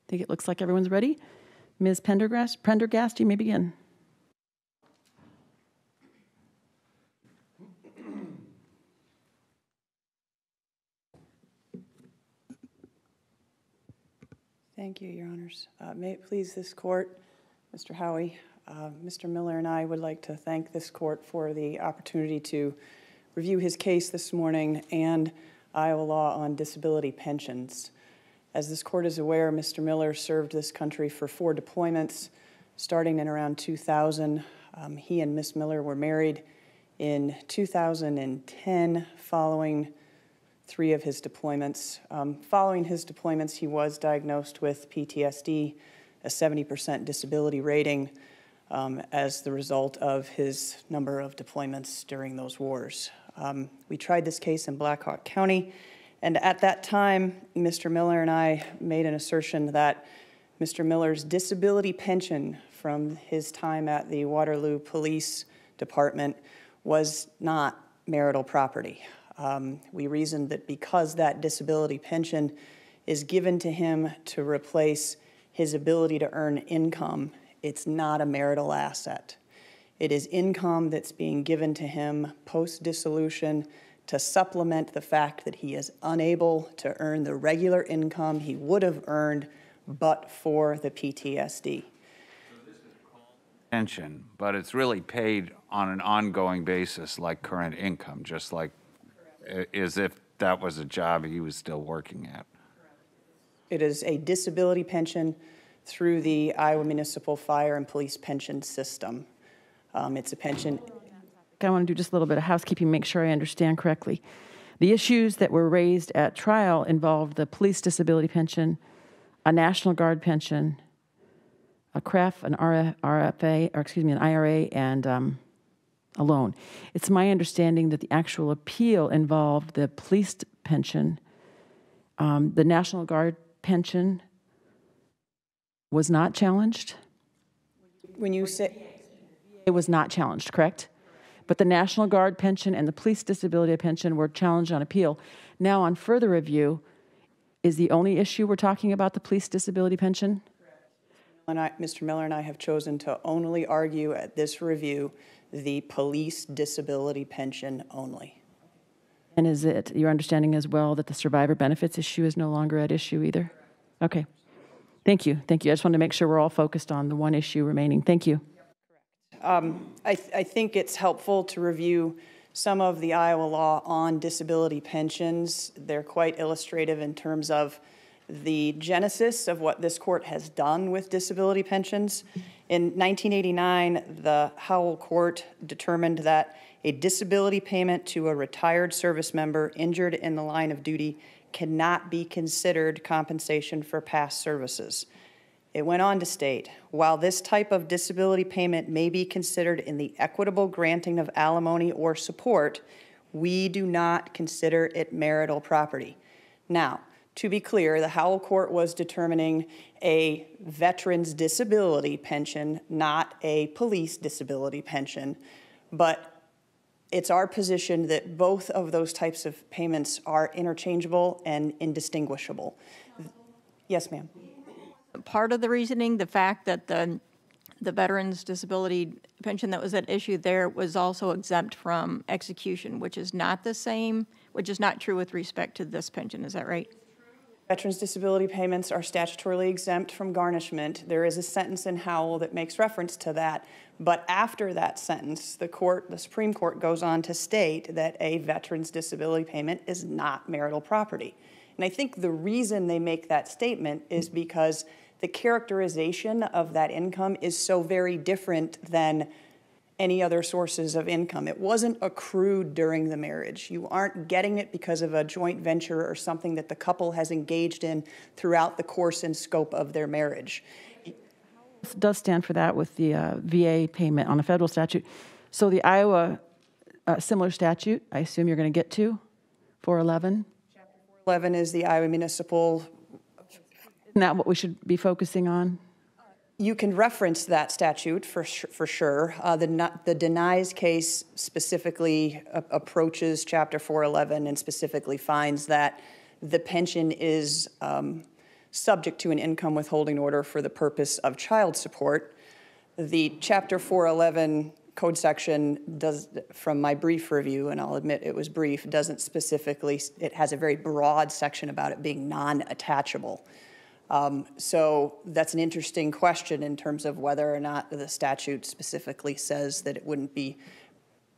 think it looks like everyone's ready. Ms. Prendergast, you may begin. Thank you, Your Honors. May it please this court, Mr. Howie, Mr. Miller and I would like to thank this court for the opportunity to review his case this morning and Iowa law on disability pensions. As this court is aware, Mr. Miller served this country for 4 deployments starting in around 2000. He and Ms. Miller were married in 2010 following 3 of his deployments. Following his deployments, he was diagnosed with PTSD, a 70% disability rating as the result of his number of deployments during those wars. We tried this case in Black Hawk County, and at that time, Mr. Miller and I made an assertion that Mr. Miller's disability pension from his time at the Waterloo Police Department was not marital property. We reasoned that because that disability pension is given to him to replace his ability to earn income, it's not a marital asset. It is income that's being given to him post-dissolution to supplement the fact that he is unable to earn the regular income he would have earned but for the PTSD. So this is called pension, but it's really paid on an ongoing basis like current income, just like as if that was a job he was still working at. It is a disability pension through the Iowa Municipal Fire and Police Pension System. It's a pension. I want to do just a little bit of housekeeping, make sure I understand correctly. The issues that were raised at trial involved the police disability pension, a National Guard pension, a CREF, an RFA, or excuse me, an IRA, and a loan. It's my understanding that the actual appeal involved the police pension. The National Guard pension was not challenged. When you say it was not challenged, correct? But the National Guard pension and the police disability pension were challenged on appeal. Now, on further review, is the only issue we're talking about the police disability pension? Correct. Mr. Miller and I have chosen to only argue at this review the police disability pension only. And is it your understanding as well that the survivor benefits issue is no longer at issue either? Okay. Thank you. Thank you. I just wanted to make sure we're all focused on the one issue remaining. Thank you. I think it's helpful to review some of the Iowa law on disability pensions. They're quite illustrative in terms of the genesis of what this court has done with disability pensions. In 1989, the Howell Court determined that a disability payment to a retired service member injured in the line of duty cannot be considered compensation for past services. It went on to state, while this type of disability payment may be considered in the equitable granting of alimony or support, we do not consider it marital property. Now, to be clear, the Howell Court was determining a veteran's disability pension, not a police disability pension, but it's our position that both of those types of payments are interchangeable and indistinguishable. Yes, ma'am. Part of the reasoning, the fact that the veteran's disability pension that was at issue there was also exempt from execution, which is not the same, which is not true with respect to this pension. Is that right? Veterans' disability payments are statutorily exempt from garnishment. There is a sentence in Howell that makes reference to that, but after that sentence, the Supreme Court goes on to state that a veteran's disability payment is not marital property. And I think the reason they make that statement is because the characterization of that income is so very different than any other sources of income. It wasn't accrued during the marriage. You aren't getting it because of a joint venture or something that the couple has engaged in throughout the course and scope of their marriage. This does stand for that with the VA payment on a federal statute. So the Iowa similar statute, I assume you're going to get to, 411? 411 is the Iowa Municipal. Isn't that what we should be focusing on? You can reference that statute for sure. The denies case specifically approaches Chapter 411 and specifically finds that the pension is subject to an income withholding order for the purpose of child support. The Chapter 411 code section does, from my brief review, and I'll admit it was brief, doesn't specifically, it has a very broad section about it being non-attachable. So that's an interesting question in terms of whether or not the statute specifically says that it wouldn't be.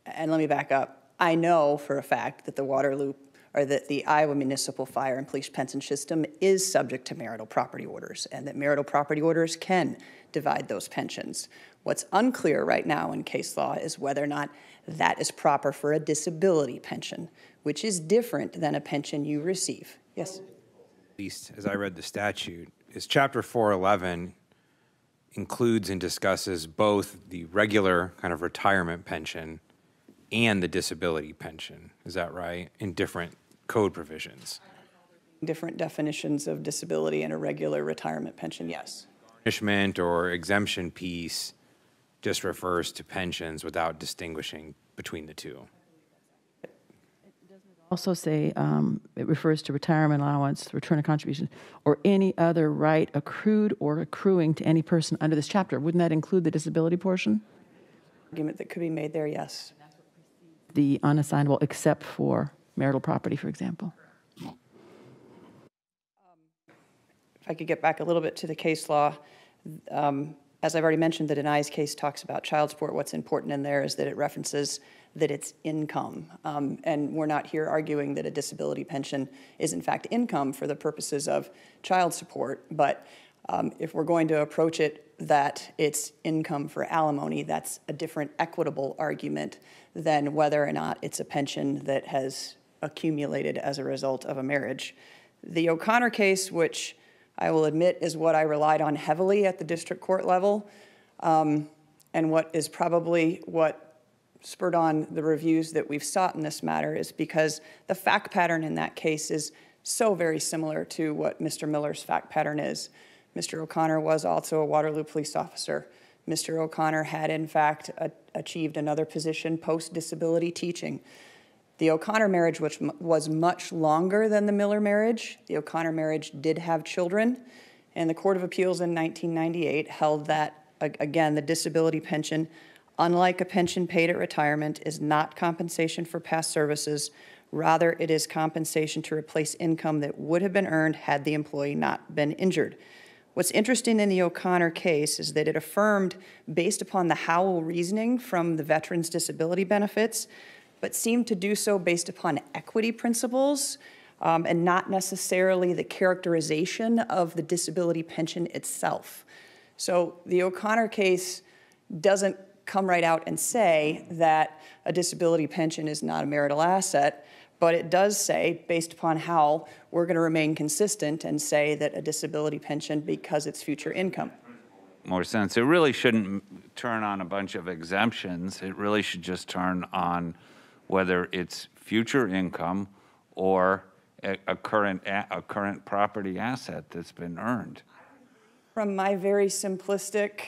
And let me back up. I know for a fact that the Waterloo, or that the Iowa Municipal Fire and Police Pension System is subject to marital property orders, and that marital property orders can divide those pensions. What's unclear right now in case law is whether or not that is proper for a disability pension, which is different than a pension you receive. Yes? At least as I read the statute, is Chapter 411 includes and discusses both the regular kind of retirement pension and the disability pension. Is that right? In different code provisions. Different definitions of disability and a regular retirement pension, yes. Punishment or exemption piece just refers to pensions without distinguishing between the two. Also say it refers to retirement allowance, return of contribution, or any other right accrued or accruing to any person under this chapter. Wouldn't that include the disability portion? Argument that could be made there, yes. The unassignable except for marital property, for example. If I could get back a little bit to the case law, as I've already mentioned, the denies case talks about child support. What's important in there is that it references that it's income. And we're not here arguing that a disability pension is in fact income for the purposes of child support. But if we're going to approach it that it's income for alimony, that's a different equitable argument than whether or not it's a pension that has accumulated as a result of a marriage. The O'Connor case, which I will admit is what I relied on heavily at the district court level, and what is probably what spurred on the reviews that we've sought in this matter, is because the fact pattern in that case is so very similar to what Mr. Miller's fact pattern is. Mr. O'Connor was also a Waterloo police officer. Mr. O'Connor had, in fact, achieved another position post-disability teaching. The O'Connor marriage, which was much longer than the Miller marriage, the O'Connor marriage did have children, and the Court of Appeals in 1998 held that, again, the disability pension, unlike a pension paid at retirement, is not compensation for past services. Rather, it is compensation to replace income that would have been earned had the employee not been injured. What's interesting in the O'Connor case is that it affirmed, based upon the Howie reasoning from the veterans' disability benefits, but seemed to do so based upon equity principles and not necessarily the characterization of the disability pension itself. So the O'Connor case doesn't come right out and say that a disability pension is not a marital asset, but it does say, based upon how we're going to remain consistent and say that a disability pension because it's future income. More sense. It really shouldn't turn on a bunch of exemptions. It really should just turn on whether it's future income or a current property asset that's been earned. From my very simplistic,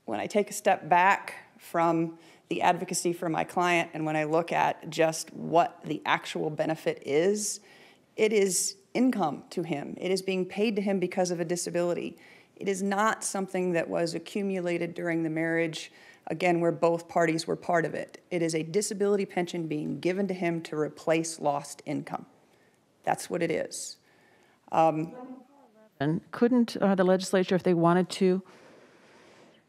when I take a step back from the advocacy for my client and when I look at just what the actual benefit is, it is income to him. It is being paid to him because of a disability. It is not something that was accumulated during the marriage, again, where both parties were part of it. It is a disability pension being given to him to replace lost income. That's what it is. And couldn't the legislature, if they wanted to,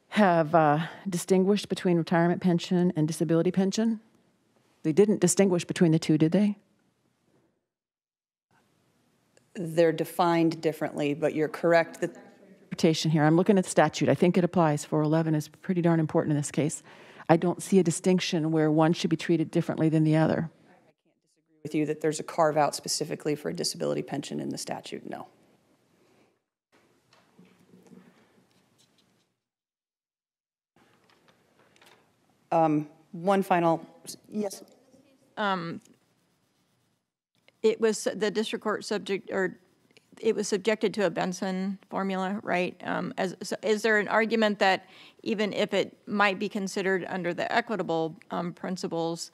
have distinguished between retirement pension and disability pension? They didn't distinguish between the two, did they? They're defined differently, but you're correct that Interpretation here. I'm looking at the statute. I think it applies. 411 is pretty darn important in this case. I don't see a distinction where one should be treated differently than the other. with you that there's a carve-out specifically for a disability pension in the statute. No. One final, yes. It was the district court subject, or it was subjected to a Benson formula, right? So is there an argument that even if it might be considered under the equitable principles,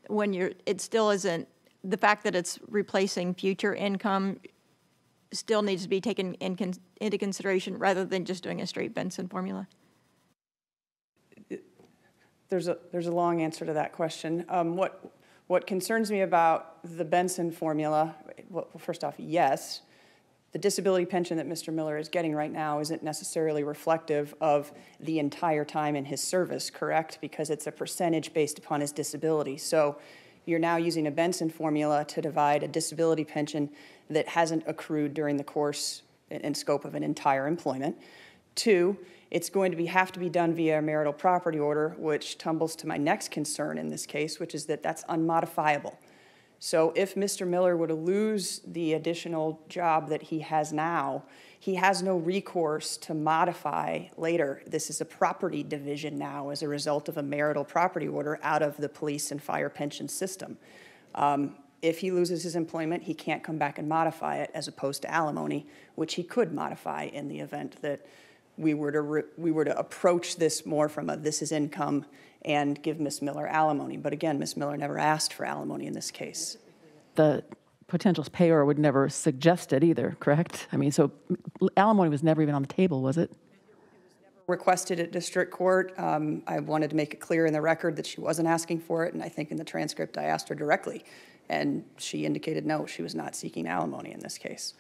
when it still isn't, the fact that it's replacing future income still needs to be taken into consideration rather than just doing a straight Benson formula? There's a long answer to that question. What concerns me about the Benson formula, well, first off, yes, the disability pension that Mr. Miller is getting right now isn't necessarily reflective of the entire time in his service, correct? Because it's a percentage based upon his disability. So you're now using a Benson formula to divide a disability pension that hasn't accrued during the course and scope of an entire employment. Two, it's going to have to be done via a marital property order, which tumbles to my next concern in this case, which is that that's unmodifiable. So if Mr. Miller were to lose the additional job that he has now, he has no recourse to modify later. This is a property division now as a result of a marital property order out of the police and fire pension system. If he loses his employment, he can't come back and modify it, as opposed to alimony, which he could modify in the event that we were to approach this more from a this is income and give Ms. Miller alimony. But again, Ms. Miller never asked for alimony in this case. The potential payer would never suggest it either, correct? I mean, so alimony was never even on the table, was it? Requested at district court. I wanted to make it clear in the record that she wasn't asking for it, and I think in the transcript I asked her directly, and she indicated no, she was not seeking alimony in this case.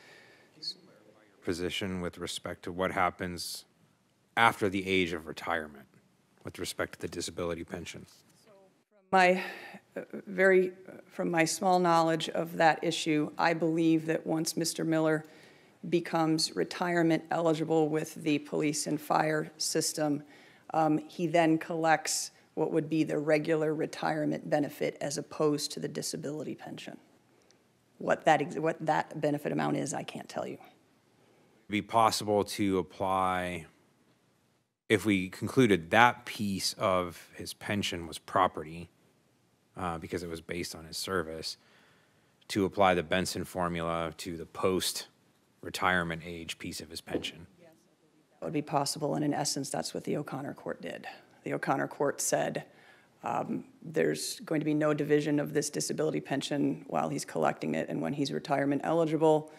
Position with respect to what happens after the age of retirement with respect to the disability pension? From my small knowledge of that issue, I believe that once Mr. Miller becomes retirement eligible with the police and fire system, he then collects what would be the regular retirement benefit as opposed to the disability pension. What that benefit amount is, I can't tell you. Be possible to apply, if we concluded that piece of his pension was property, because it was based on his service, to apply the Benson formula to the post-retirement age piece of his pension? Yes, I believe that would be possible, and in essence, that's what the O'Connor court did. The O'Connor court said there's going to be no division of this disability pension while he's collecting it, and when he's retirement eligible,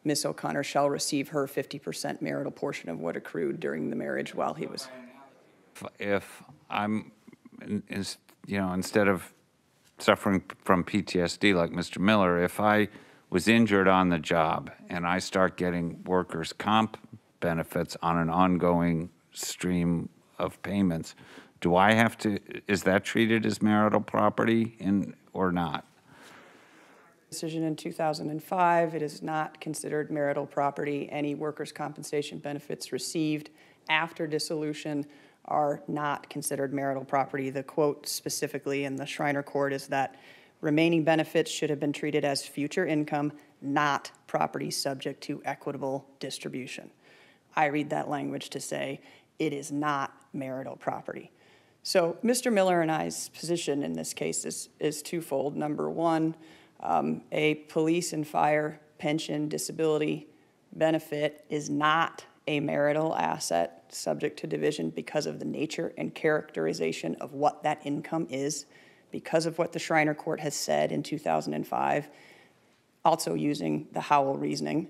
Ms. O'Connor shall receive her 50% marital portion of what accrued during the marriage while he was. If I'm, instead of suffering from PTSD like Mr. Miller, if I was injured on the job and I start getting workers' comp benefits on an ongoing stream of payments, do I have to, is that treated as marital property or not? Decision in 2005, it is not considered marital property. Any workers' compensation benefits received after dissolution are not considered marital property. The quote specifically in the Schreiner Court is that remaining benefits should have been treated as future income, not property subject to equitable distribution. I read that language to say it is not marital property. So Mr. Miller and I's position in this case is twofold. Number one, a police and fire pension disability benefit is not a marital asset subject to division because of the nature and characterization of what that income is, because of what the Schreiner Court has said in 2005, also using the Howell reasoning.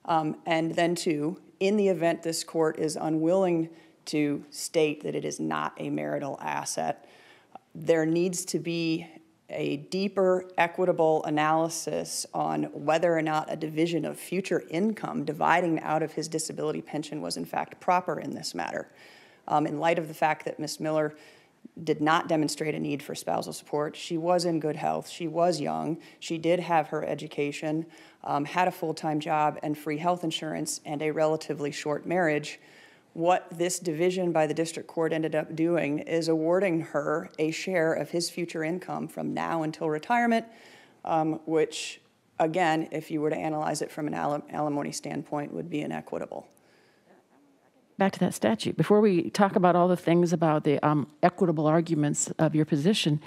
And then two, in the event this court is unwilling to state that it is not a marital asset, there needs to be a deeper equitable analysis on whether or not a division of future income dividing out of his disability pension was in fact proper in this matter. In light of the fact that Ms. Miller did not demonstrate a need for spousal support, she was in good health, she was young, she did have her education, had a full-time job and free health insurance and a relatively short marriage, what this division by the district court ended up doing is awarding her a share of his future income from now until retirement, which, again, if you were to analyze it from an alimony standpoint, would be inequitable. Back to that statute. Before we talk about all the things about the equitable arguments of your position,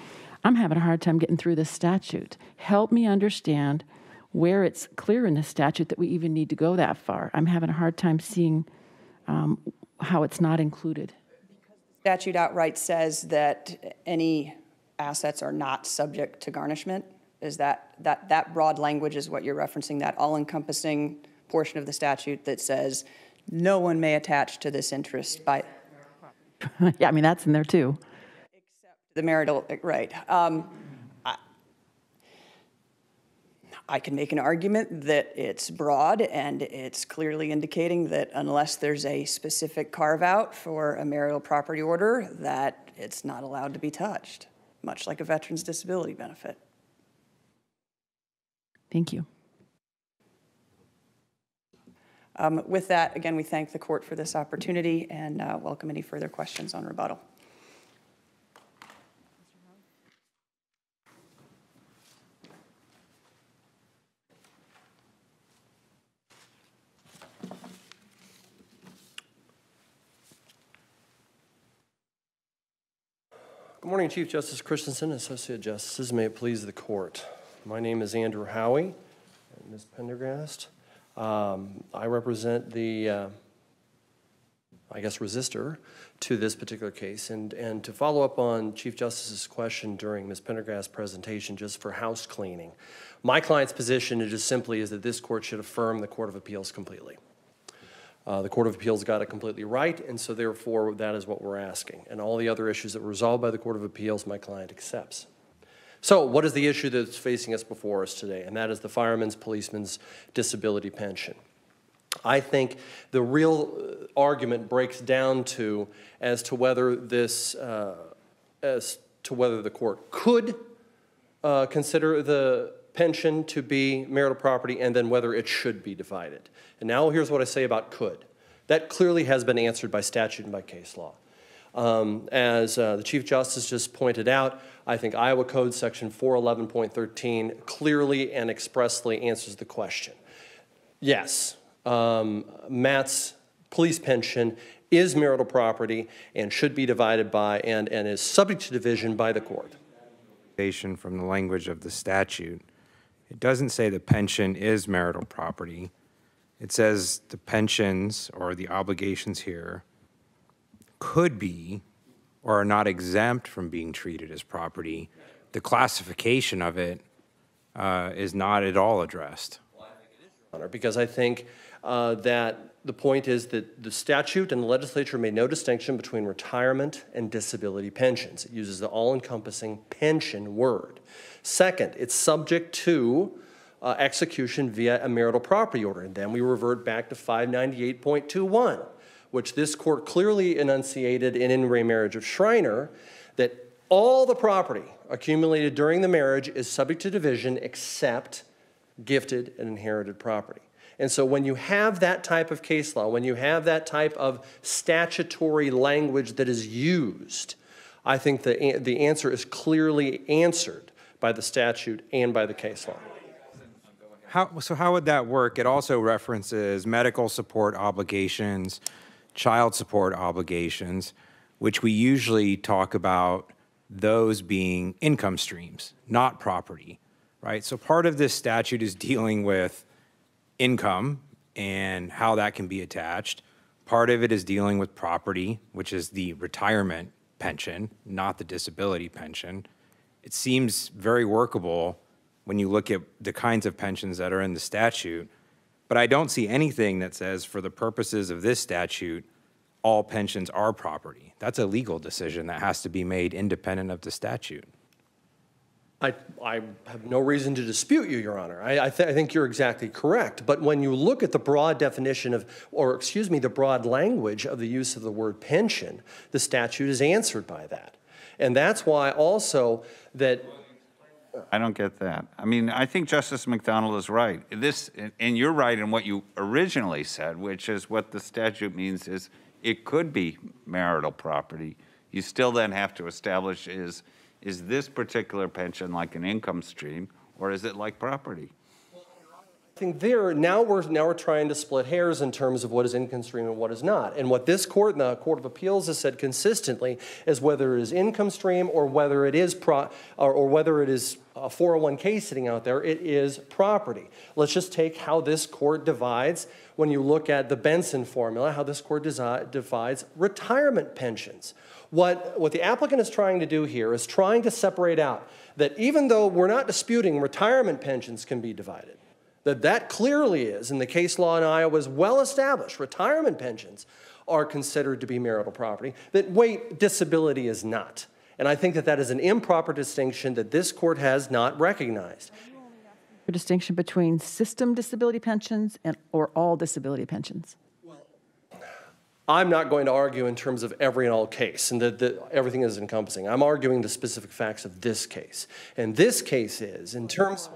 I'm having a hard time getting through this statute. Help me understand where it's clear in the statute that we even need to go that far. I'm having a hard time seeing how it's not included. The statute outright says that any assets are not subject to garnishment. Is that broad language is what you're referencing, that all-encompassing portion of the statute that says no one may attach to this interest by Yeah, I mean, that's in there too. the marital, right. I can make an argument that it's broad and it's clearly indicating that unless there's a specific carve-out for a marital property order, that it's not allowed to be touched, much like a veteran's disability benefit. Thank you. With that, again, we thank the court for this opportunity and welcome any further questions on rebuttal. Good morning, Chief Justice Christensen, Associate Justices. May it please the court. My name is Andrew Howie and Ms. Prendergast. I represent the, resistor to this particular case. And to follow up on Chief Justice's question during Ms. Prendergast's presentation, just for house cleaning, my client's position is just simply is that this court should affirm the Court of Appeals completely. The Court of Appeals got it completely right, and so therefore that is what we're asking. And all the other issues that were resolved by the Court of Appeals, my client accepts. So what is the issue that's facing us before us today? And that is the fireman's, policeman's disability pension. I think the real argument breaks down to as to whether this, as to whether the court could consider the pension to be marital property and then whether it should be divided. And now here's what I say about could. That clearly has been answered by statute and by case law. As the Chief Justice just pointed out, I think Iowa Code Section 411.13 clearly and expressly answers the question. Yes, Matt's police pension is marital property and should be divided by and is subject to division by the court. From the language of the statute, it doesn't say the pension is marital property. It says the pensions or the obligations here could be or are not exempt from being treated as property. The classification of it is not at all addressed. Because I think that the point is that the statute and the legislature made no distinction between retirement and disability pensions. It uses the all-encompassing pension word. Second, it's subject to execution via a marital property order. And then we revert back to 598.21, which this court clearly enunciated in re Marriage of Schreiner, that all the property accumulated during the marriage is subject to division except gifted and inherited property. And so when you have that type of case law, when you have that type of statutory language that is used, I think the answer is clearly answered by the statute and by the case law. How would that work? It also references medical support obligations, child support obligations, which we usually talk about those being income streams, not property, right? So part of this statute is dealing with income and how that can be attached. Part of it is dealing with property, which is the retirement pension, not the disability pension. It seems very workable when you look at the kinds of pensions that are in the statute, but I don't see anything that says for the purposes of this statute, all pensions are property. That's a legal decision that has to be made independent of the statute. I have no reason to dispute you, Your Honor. I think you're exactly correct. But when you look at the broad definition of, or excuse me, the broad language of the use of the word pension, the statute is answered by that. And that's why also that... I don't get that. I mean, I think Justice McDonald is right. And you're right in what you originally said, which is what the statute means is it could be marital property. You still then have to establish is this particular pension like an income stream or is it like property? I think now we're trying to split hairs in terms of what is income stream and what is not. And what this court and the Court of Appeals has said consistently is whether it is income stream or whether it is whether it is a 401k sitting out there, it is property. Let's just take how this court divides, when you look at the Benson formula, how this court divides retirement pensions. What the applicant is trying to do here is trying to separate out that even though we're not disputing retirement pensions can be divided, That clearly is, and the case law in Iowa is well established. Retirement pensions are considered to be marital property, that wait, disability is not. And I think that that is an improper distinction that this court has not recognized. A distinction between system disability pensions or all disability pensions? I'm not going to argue in terms of every and all case and that everything is encompassing. I'm arguing the specific facts of this case. And this case is, in terms of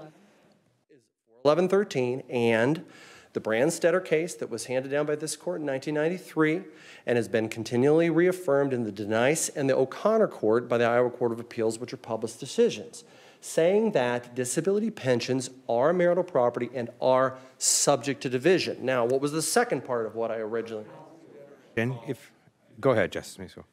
1113 and the Brandstetter case that was handed down by this court in 1993 and has been continually reaffirmed in the Denice and the O'Connor court by the Iowa Court of Appeals, which are published decisions, saying that disability pensions are marital property and are subject to division. Now, what was the second part of what I originally... Go ahead, Justice Mansfield.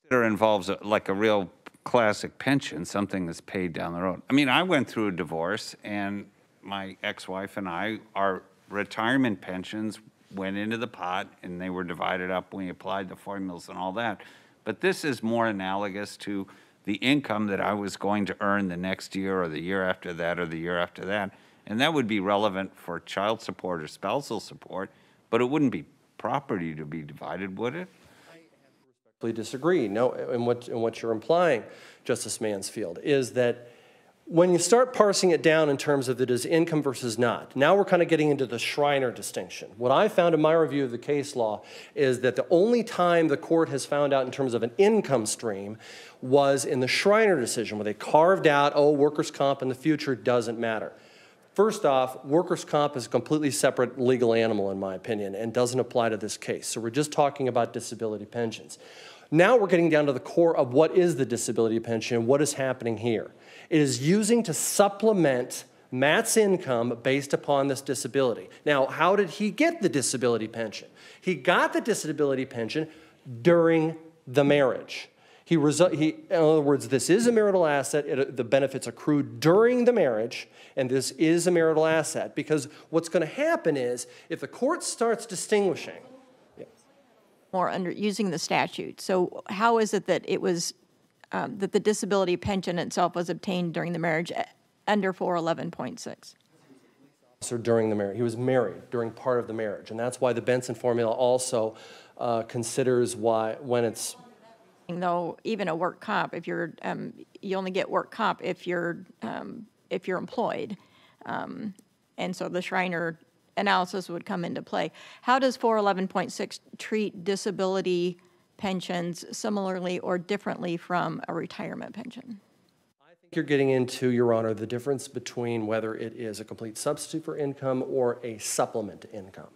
Brandstetter involves like a real classic pension, something that's paid down the road. I mean, I went through a divorce, and my ex-wife and I, our retirement pensions went into the pot, and they were divided up when we applied the formulas and all that. But this is more analogous to the income that I was going to earn the next year or the year after that or the year after that. And that would be relevant for child support or spousal support, but it wouldn't be property to be divided, would it? I respectfully disagree. No, and what you're implying, Justice Mansfield, is that when you start parsing it down in terms of it is income versus not, now we're kind of getting into the Schreiner distinction. What I found in my review of the case law is that the only time the court has found out in terms of an income stream was in the Schreiner decision, where they carved out, oh, workers' comp in the future doesn't matter. First off, workers' comp is a completely separate legal animal, in my opinion, and doesn't apply to this case. So we're just talking about disability pensions. Now we're getting down to the core of what is the disability pension, what is happening here. It is using to supplement Matt's income based upon this disability. Now, how did he get the disability pension? He got the disability pension during the marriage. In other words, this is a marital asset. The benefits accrued during the marriage, and this is a marital asset. Because what's going to happen is, if the court starts distinguishing, more under using the statute. So how is it that it was that the disability pension itself was obtained during the marriage under 411.6? So during the marriage, he was married during part of the marriage, and that's why the Benson formula also considers when it's. Though even a work comp, if you're you only get work comp if you're employed, and so the Schreiner analysis would come into play. How does 411.6 treat disability pensions similarly or differently from a retirement pension? I think you're getting into, Your Honor, the difference between whether it is a complete substitute for income or a supplement to income.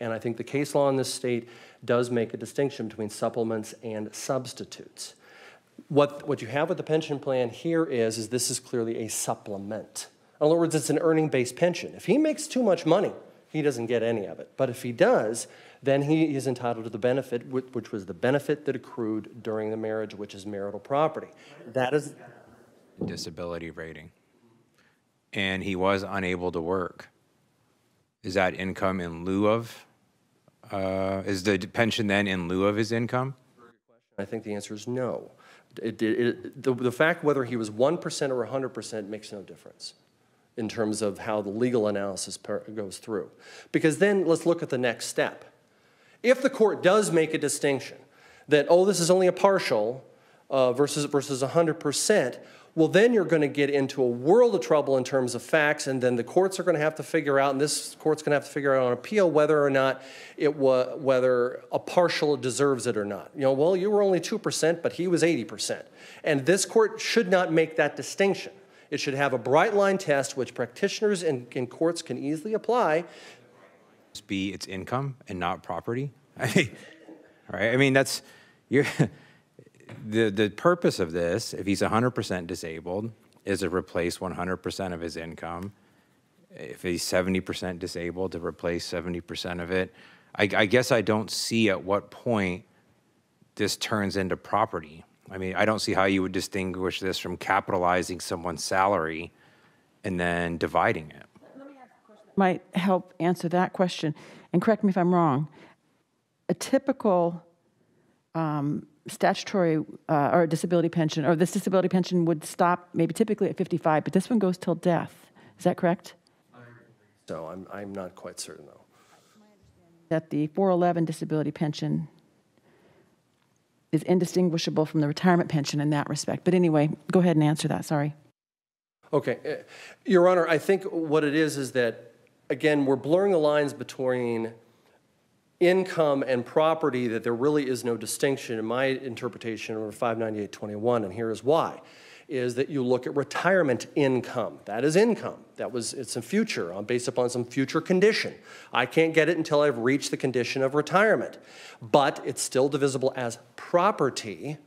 And I think the case law in this state does make a distinction between supplements and substitutes. What you have with the pension plan here is this is clearly a supplement. In other words, it's an earning-based pension. If he makes too much money, he doesn't get any of it. But if he does, then he is entitled to the benefit, which was the benefit that accrued during the marriage, which is marital property. That is Disability rating. And he was unable to work. Is that income in lieu of, is the pension then in lieu of his income? I think the answer is no. The fact whether he was 1% or 100% makes no difference in terms of how the legal analysis goes through. Because then let's look at the next step. If the court does make a distinction that, oh, this is only a partial versus 100%, well, then you're going to get into a world of trouble in terms of facts, and then the courts are going to have to figure out, and this court's going to have to figure out on appeal whether or not whether a partial deserves it or not. You know, well, you were only 2%, but he was 80%. And this court should not make that distinction. It should have a bright line test which practitioners and courts can easily apply. Be its income and not property. Right? I mean, that's the purpose of this. If he's 100% disabled, is to replace 100% of his income. If he's 70% disabled, to replace 70% of it. I guess I don't see at what point this turns into property. I mean, I don't see how you would distinguish this from capitalizing someone's salary and then dividing it. Might help answer that question. And correct me if I'm wrong. A typical statutory or disability pension, or this disability pension would stop maybe typically at 55, but this one goes till death. Is that correct? So I'm not quite certain, though. That the 411 disability pension is indistinguishable from the retirement pension in that respect. But anyway, go ahead and answer that, sorry. Okay. Your Honor, I think what it is that, again, we're blurring the lines between income and property, that there really is no distinction in my interpretation of 598.21, and here is why, is that you look at retirement income. That is income. It's a future, based upon some future condition. I can't get it until I've reached the condition of retirement, but it's still divisible as property,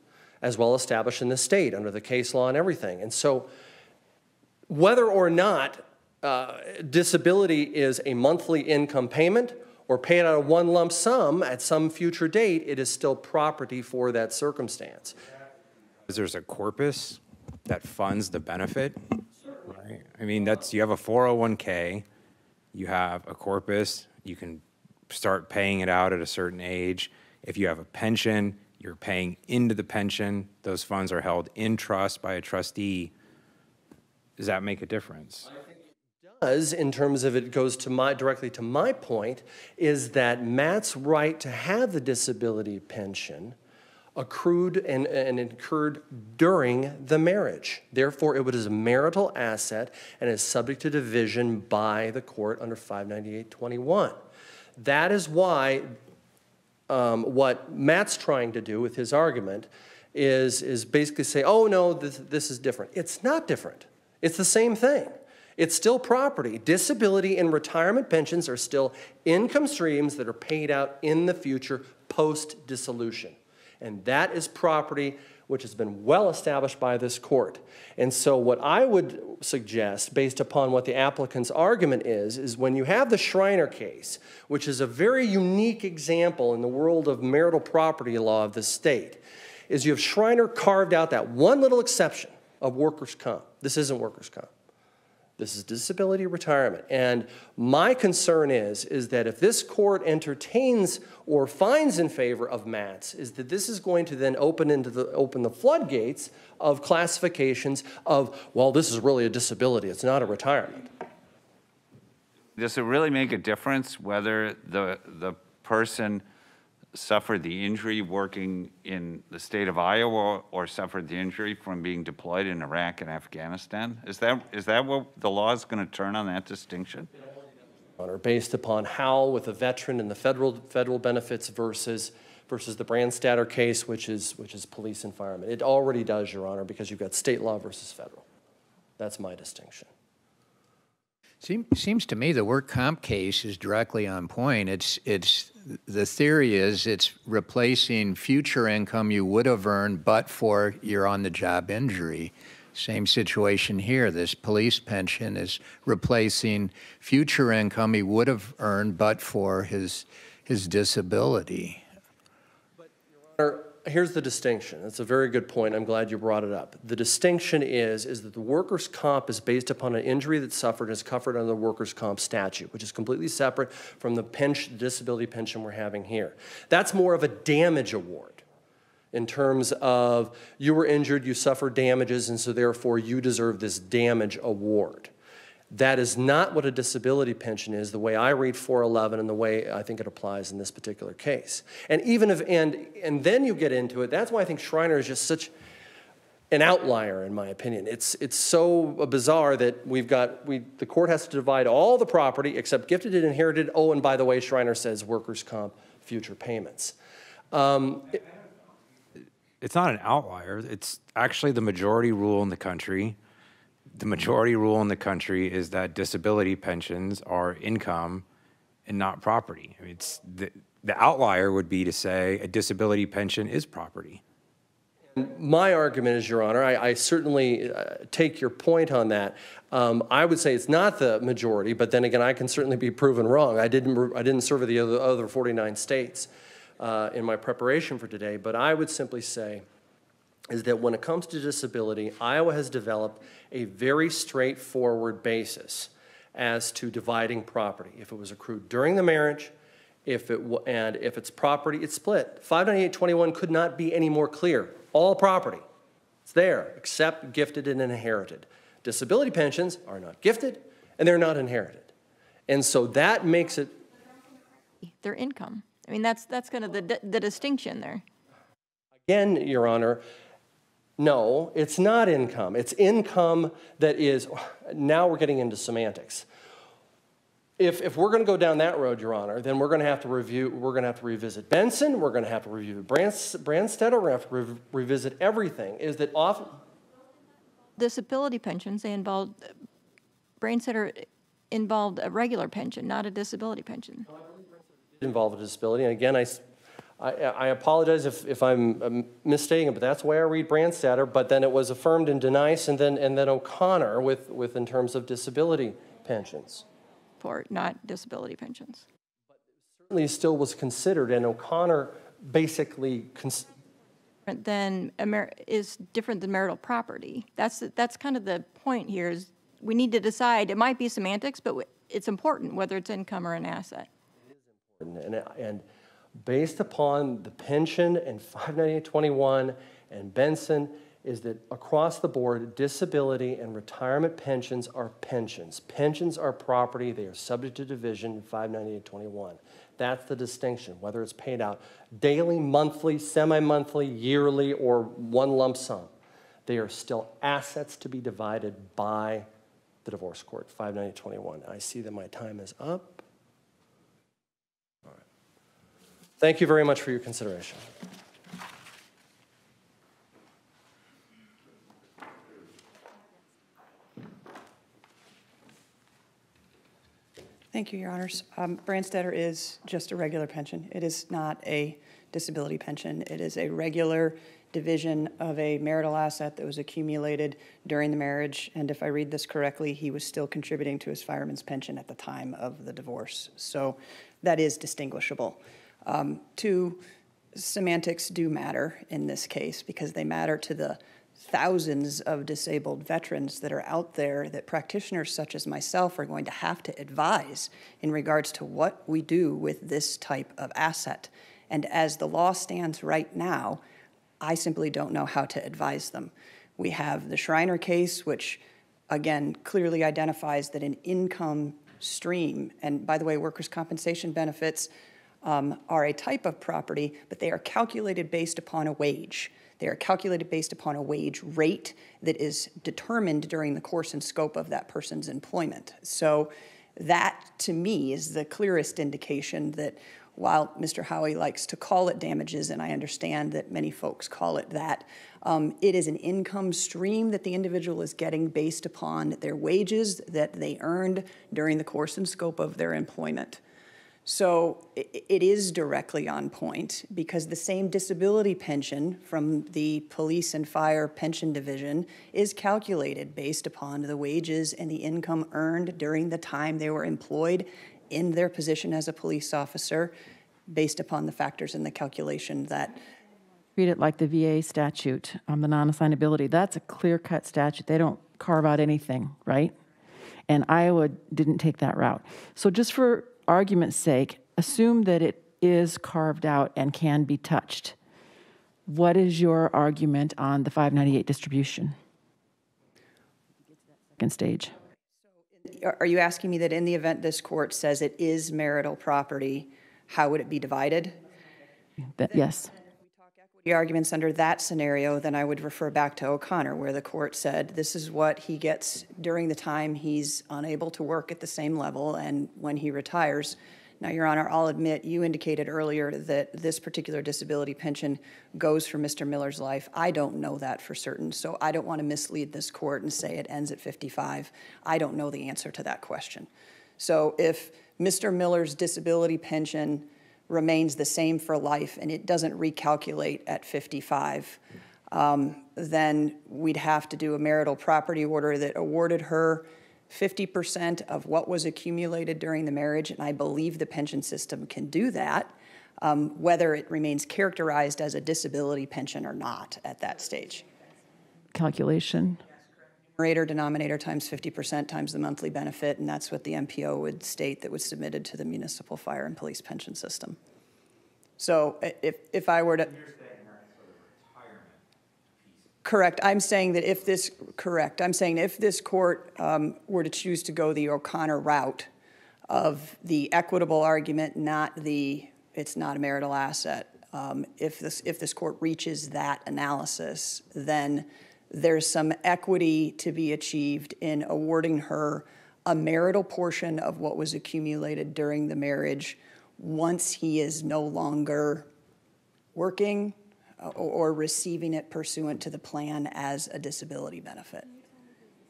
as well established in the state under the case law and everything. And so whether or not disability is a monthly income payment or paid out of one lump sum at some future date, it is still property for that circumstance. There's a corpus that funds the benefit, right? I mean, you have a 401k, you have a corpus, you can start paying it out at a certain age. If you have a pension, you're paying into the pension. Those funds are held in trust by a trustee. Does that make a difference? I think it does, in terms of it goes to directly to my point, is that Matt's right to have the disability pension accrued and incurred during the marriage. Therefore, it is a marital asset and is subject to division by the court under 598.21. That is why what Matt's trying to do with his argument is basically say, oh, no, this is different. It's not different. It's the same thing. It's still property. Disability and retirement pensions are still income streams that are paid out in the future post-dissolution. And that is property which has been well established by this court. And so what I would suggest, based upon what the applicant's argument is when you have the Schreiner case, which is a very unique example in the world of marital property law of the state, is you have Schreiner carved out that one little exception of workers' comp. This isn't workers' comp. This is disability retirement. And my concern is that if this court entertains or finds in favor of Matt's, is that this is going to then open the floodgates of classifications of, well, this is really a disability. It's not a retirement. Does it really make a difference whether the person suffered the injury working in the state of Iowa or suffered the injury from being deployed in Iraq and Afghanistan? Is that what the law is going to turn on, that distinction? Based upon how, with a veteran and the federal benefits versus the Brandstatter case, which is police and firemen. It already does, Your Honor, because you've got state law versus federal. That's my distinction. Seems to me the work comp case is directly on point. The theory is it's replacing future income you would have earned but for your on-the-job injury. Same situation here. This police pension is replacing future income he would have earned but for his disability. But, Your Honor, here's the distinction. It's a very good point. I'm glad you brought it up. The distinction is that the workers' comp is based upon an injury that's suffered and is covered under the workers' comp statute, which is completely separate from the disability pension we're having here. That's more of a damage award in terms of you were injured, you suffered damages, and so therefore you deserve this damage award. That is not what a disability pension is, the way I read 411 and the way I think it applies in this particular case. And even if, and then you get into it, that's why I think Schreiner is just such an outlier, in my opinion. It's so bizarre that the court has to divide all the property except gifted and inherited. Oh, and by the way, Schreiner says workers' comp future payments. It's not an outlier. It's actually the majority rule in the country. The majority rule in the country is that disability pensions are income and not property. I mean, the outlier would be to say a disability pension is property. My argument is, Your Honor, I certainly take your point on that. I would say it's not the majority, but then again, I can certainly be proven wrong. I didn't survey the other 49 states in my preparation for today, but I would simply say is that when it comes to disability, Iowa has developed a very straightforward basis as to dividing property. If it was accrued during the marriage, if it's property, it's split. 598.21 could not be any more clear. All property, it's there, except gifted and inherited. Disability pensions are not gifted, and they're not inherited. And so that makes it, Their income. I mean, that's kind of the distinction there. again, Your Honor, no, it's not income. It's income that is, now we're getting into semantics. If we're going to go down that road, Your Honor, then we're going to have to revisit Benson, we're going to have to review Brandstetter, we're going to have to revisit everything. Is that often Disability pensions, they involved, Brandstetter involved a regular pension, not a disability pension. involve a disability? And again, I apologize if I'm misstating it, but that's the way I read Brandstetter. But then it was affirmed in Denice and then O'Connor with in terms of disability pensions. For not disability pensions. Certainly still was considered, and O'Connor basically Is different than marital property. That's kind of the point here. Is we need to decide. It might be semantics, but it's important whether it's income or an asset. and based upon the pension and 59821 and Benson, is that across the board, disability and retirement pensions are pensions. Pensions are property. They are subject to division in 59821. That's the distinction, whether it's paid out daily, monthly, semi-monthly, yearly, or one lump sum. They are still assets to be divided by the divorce court, 59821. I see that my time is up. All right. Thank you very much for your consideration. Thank you, Your Honors. Brandstetter is just a regular pension. It is not a disability pension. It is a regular division of a marital asset that was accumulated during the marriage. And if I read this correctly, he was still contributing to his fireman's pension at the time of the divorce. So that is distinguishable. Two, semantics do matter in this case because they matter to the thousands of disabled veterans that are out there that practitioners such as myself are going to have to advise in regards to what we do with this type of asset. And as the law stands right now, I simply don't know how to advise them. We have the Schreiner case, which again clearly identifies that an income stream, and by the way, workers' compensation benefits are a type of property, but they are calculated based upon a wage. They are calculated based upon a wage rate that is determined during the course and scope of that person's employment. So that, to me, is the clearest indication that while Mr. Howie likes to call it damages, and I understand that many folks call it that, it is an income stream that the individual is getting based upon their wages that they earned during the course and scope of their employment. So it is directly on point because the same disability pension from the police and fire pension division is calculated based upon the wages and the income earned during the time they were employed in their position as a police officer based upon the factors in the calculation that. Treat it like the VA statute on the non-assignability. That's a clear-cut statute. They don't carve out anything, right? And Iowa didn't take that route. So just for argument's sake, assume that it is carved out and can be touched. What is your argument on the 598 distribution? Second stage. Are you asking me that in the event this court says it is marital property, how would it be divided? Yes. The arguments under that scenario, then I would refer back to O'Connor, where the court said this is what he gets during the time he's unable to work at the same level and when he retires. Now, Your Honor, I'll admit you indicated earlier that this particular disability pension goes for Mr. Miller's life. I don't know that for certain, so I don't want to mislead this court and say it ends at 55. I don't know the answer to that question. So if Mr. Miller's disability pension remains the same for life and it doesn't recalculate at 55, then we'd have to do a marital property order that awarded her 50% of what was accumulated during the marriage, and I believe the pension system can do that, whether it remains characterized as a disability pension or not at that stage. Calculation. Numerator, denominator times 50% times the monthly benefit, and that's what the MPO would state that was submitted to the municipal fire and police pension system. So if I were to... Correct. I'm saying that if this, correct. I'm saying if this court were to choose to go the O'Connor route, of the equitable argument, not the it's not a marital asset. If this court reaches that analysis, then there's some equity to be achieved in awarding her a marital portion of what was accumulated during the marriage once he is no longer working or receiving it pursuant to the plan as a disability benefit.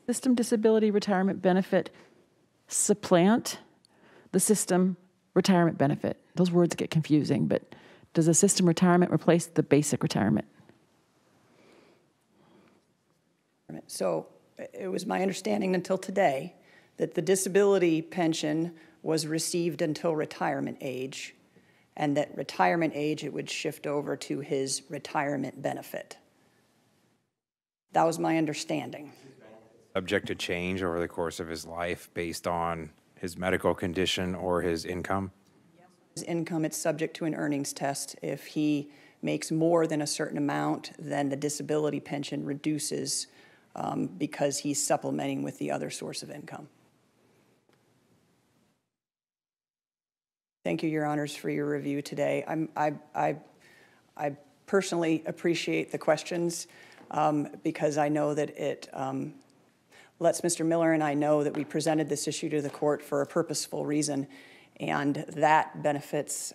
System disability retirement benefit supplant the system retirement benefit. Those words get confusing, but does a system retirement replace the basic retirement? So it was my understanding until today that the disability pension was received until retirement age, and that retirement age it would shift over to his retirement benefit. That was my understanding. Subject to change over the course of his life based on his medical condition or his income? His income, it's subject to an earnings test. If he makes more than a certain amount, then the disability pension reduces because he's supplementing with the other source of income. Thank you, Your Honors, for your review today. I personally appreciate the questions because I know that it lets Mr. Miller and I know that we presented this issue to the court for a purposeful reason, and that benefits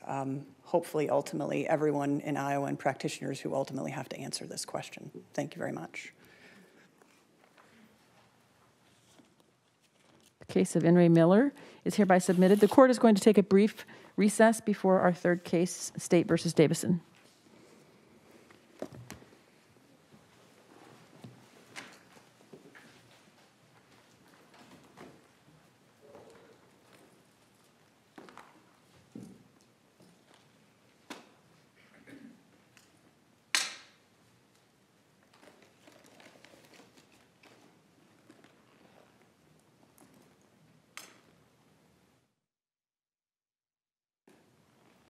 hopefully ultimately everyone in Iowa and practitioners who ultimately have to answer this question. Thank you very much. The case of In re Miller is hereby submitted. The court is going to take a brief recess before our third case, State versus Davison.